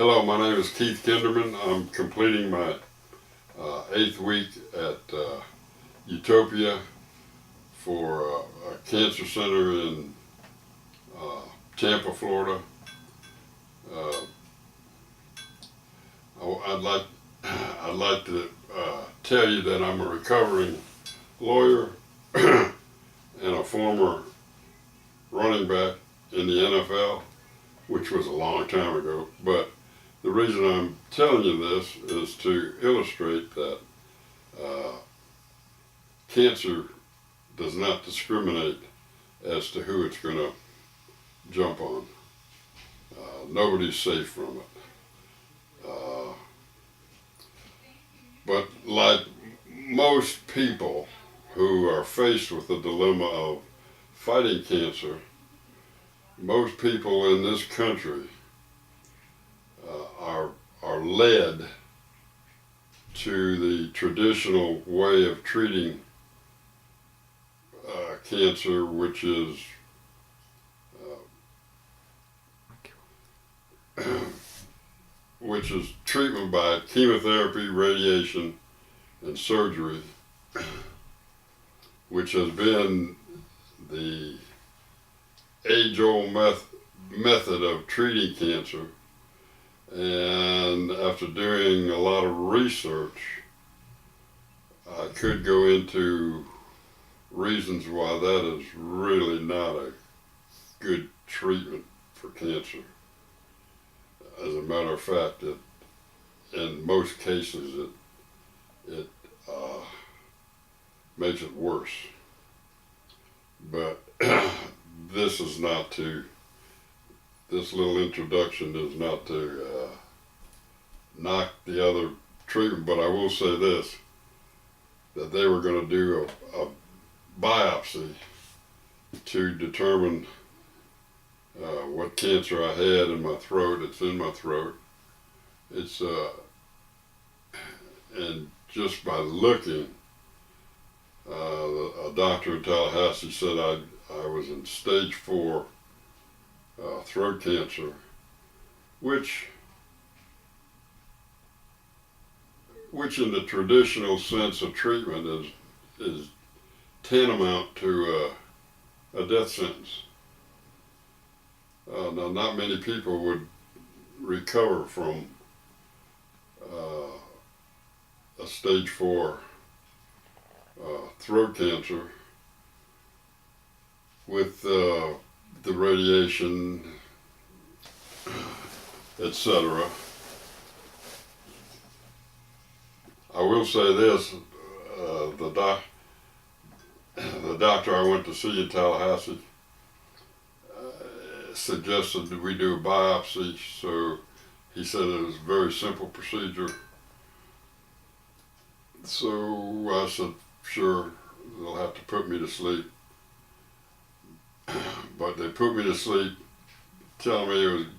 Hello, my name is Keith Kinderman. I'm completing my 8th week at Utopia for a cancer center in Tampa, Florida. I'd like to tell you that I'm a recovering lawyer and a former running back in the NFL, which was a long time ago. But the reason I'm telling you this is to illustrate that cancer does not discriminate as to who it's going to jump on. Nobody's safe from it. But like most people who are faced with the dilemma of fighting cancer, most people in this country are led to the traditional way of treating cancer, which is treatment by chemotherapy, radiation, and surgery, which has been the age-old method of treating cancer. And after doing a lot of research, I could go into reasons why that is really not a good treatment for cancer. As a matter of fact, in most cases, it makes it worse. But this little introduction is not to knock the other treatment, but I will say this, that they were going to do a biopsy to determine what cancer I had in my throat. It's in my throat. And just by looking, a doctor in Tallahassee said I was in stage 4 throat cancer, which in the traditional sense of treatment is tantamount to a death sentence. Now, not many people would recover from a stage 4 throat cancer with the radiation, etc. I will say this, the doctor I went to see in Tallahassee suggested that we do a biopsy, so he said it was a very simple procedure. So I said, sure, they'll have to put me to sleep. But they put me to sleep, telling me it would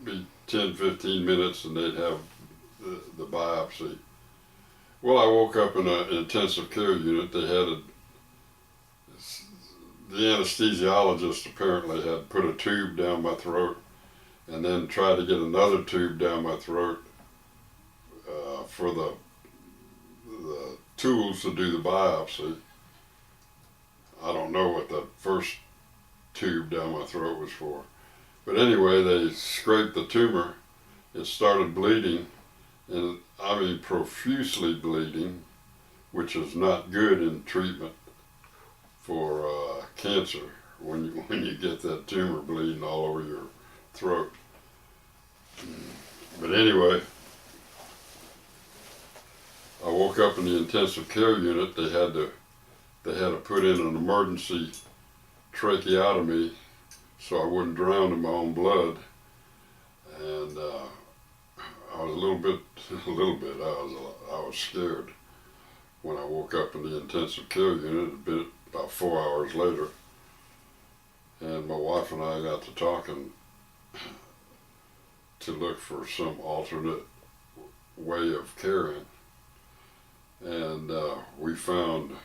be 10-15 minutes and they'd have the biopsy. Well, I woke up in an intensive care unit. The anesthesiologist apparently had put a tube down my throat and then tried to get another tube down my throat for the tools to do the biopsy. I don't know what the first tube down my throat was for. But anyway, they scraped the tumor. It started bleeding, and I mean profusely bleeding, which is not good in treatment for cancer when you get that tumor bleeding all over your throat. But anyway, I woke up in the intensive care unit. They had to put in an emergency tracheotomy so I wouldn't drown in my own blood. And I was I was scared when I woke up in the intensive care unit about 4 hours later. And my wife and I got to talking to look for some alternate way of caring. And we found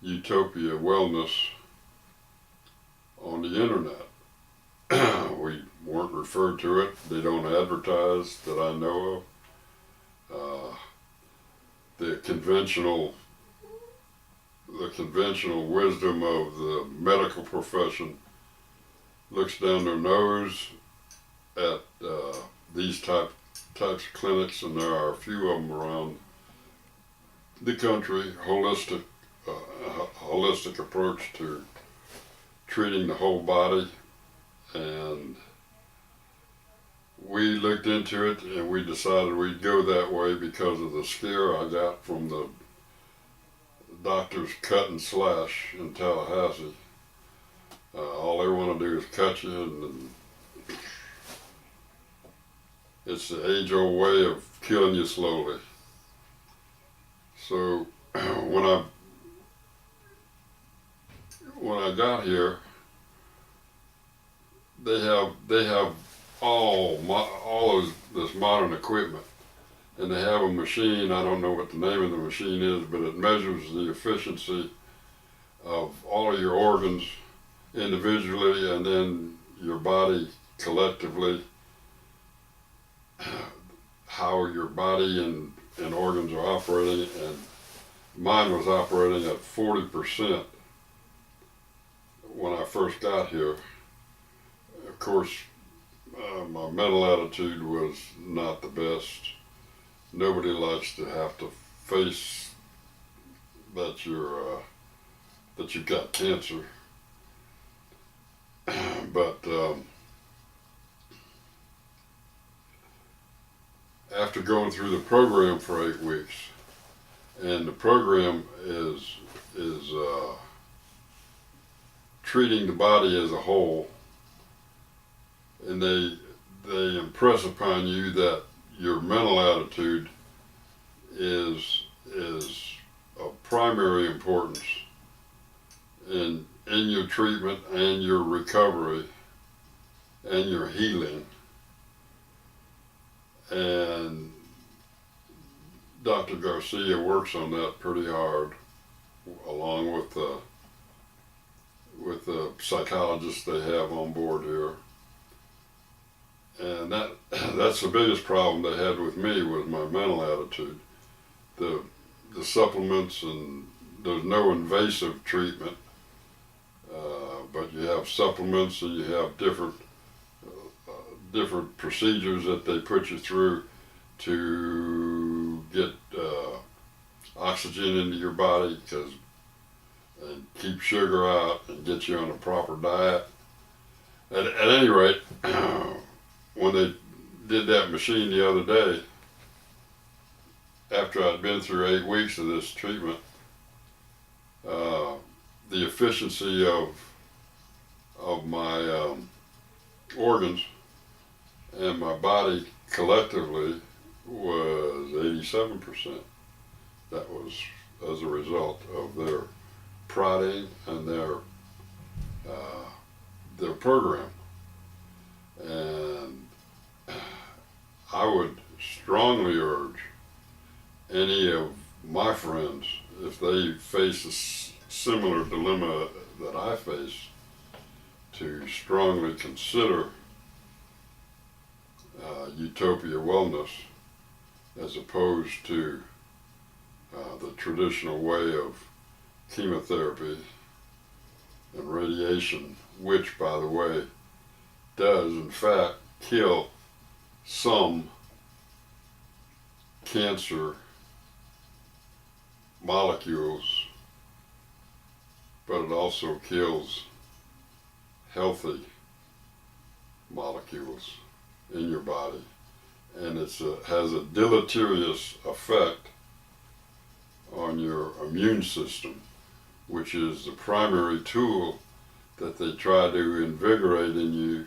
Utopia Wellness on the internet. We weren't referred to it. They don't advertise that I know of. The conventional wisdom of the medical profession looks down their nose at these types of clinics, and there are a few of them around the country. Holistic approach to treating the whole body, and we looked into it and we decided we'd go that way because of the scare I got from the doctor's cut and slash in Tallahassee. All they want to do is cut you, and it's the age-old way of killing you slowly. So when I got here, they have all this modern equipment, and they have a machine. I don't know what the name of the machine is, but it measures the efficiency of all of your organs individually and then your body collectively, how your body and organs are operating. And mine was operating at 40% when I first got here. Of course, my mental attitude was not the best. Nobody likes to have to face that you've got cancer. But after going through the program for 8 weeks, and the program is treating the body as a whole, and they impress upon you that your mental attitude is of primary importance in your treatment and your recovery and your healing. And Dr. Garcia works on that pretty hard, along with the psychologists they have on board here. And that's the biggest problem they had with me, was my mental attitude. The supplements, and there's no invasive treatment, but you have supplements, and you have different procedures that they put you through to get oxygen into your body, and keep sugar out and get you on a proper diet. At any rate, when they did that machine the other day, after I'd been through 8 weeks of this treatment, the efficiency of my organs and my body collectively was 87%. That was as a result of their prodding and their program. And I would strongly urge any of my friends, if they face a similar dilemma that I face, to strongly consider Utopia Wellness as opposed to the traditional way of chemotherapy and radiation, which, by the way, does in fact kill some cancer molecules, but it also kills healthy molecules in your body, and it has a deleterious effect on your immune system, which is the primary tool that they try to invigorate in you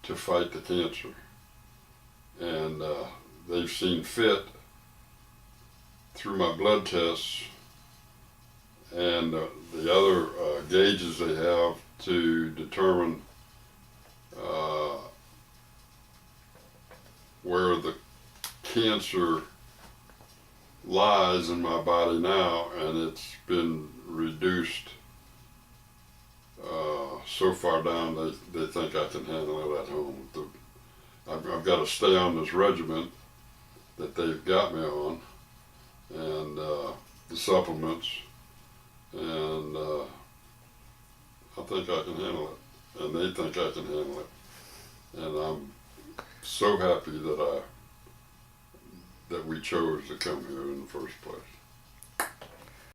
to fight the cancer. And they've seen fit through my blood tests and the other gauges they have to determine where the cancer lies in my body now, and it's been reduced so far down they think I can handle it at home. I've got to stay on this regimen that they've got me on, and the supplements, and I think I can handle it, and they think I can handle it, and I'm so happy that we chose to come here in the first place.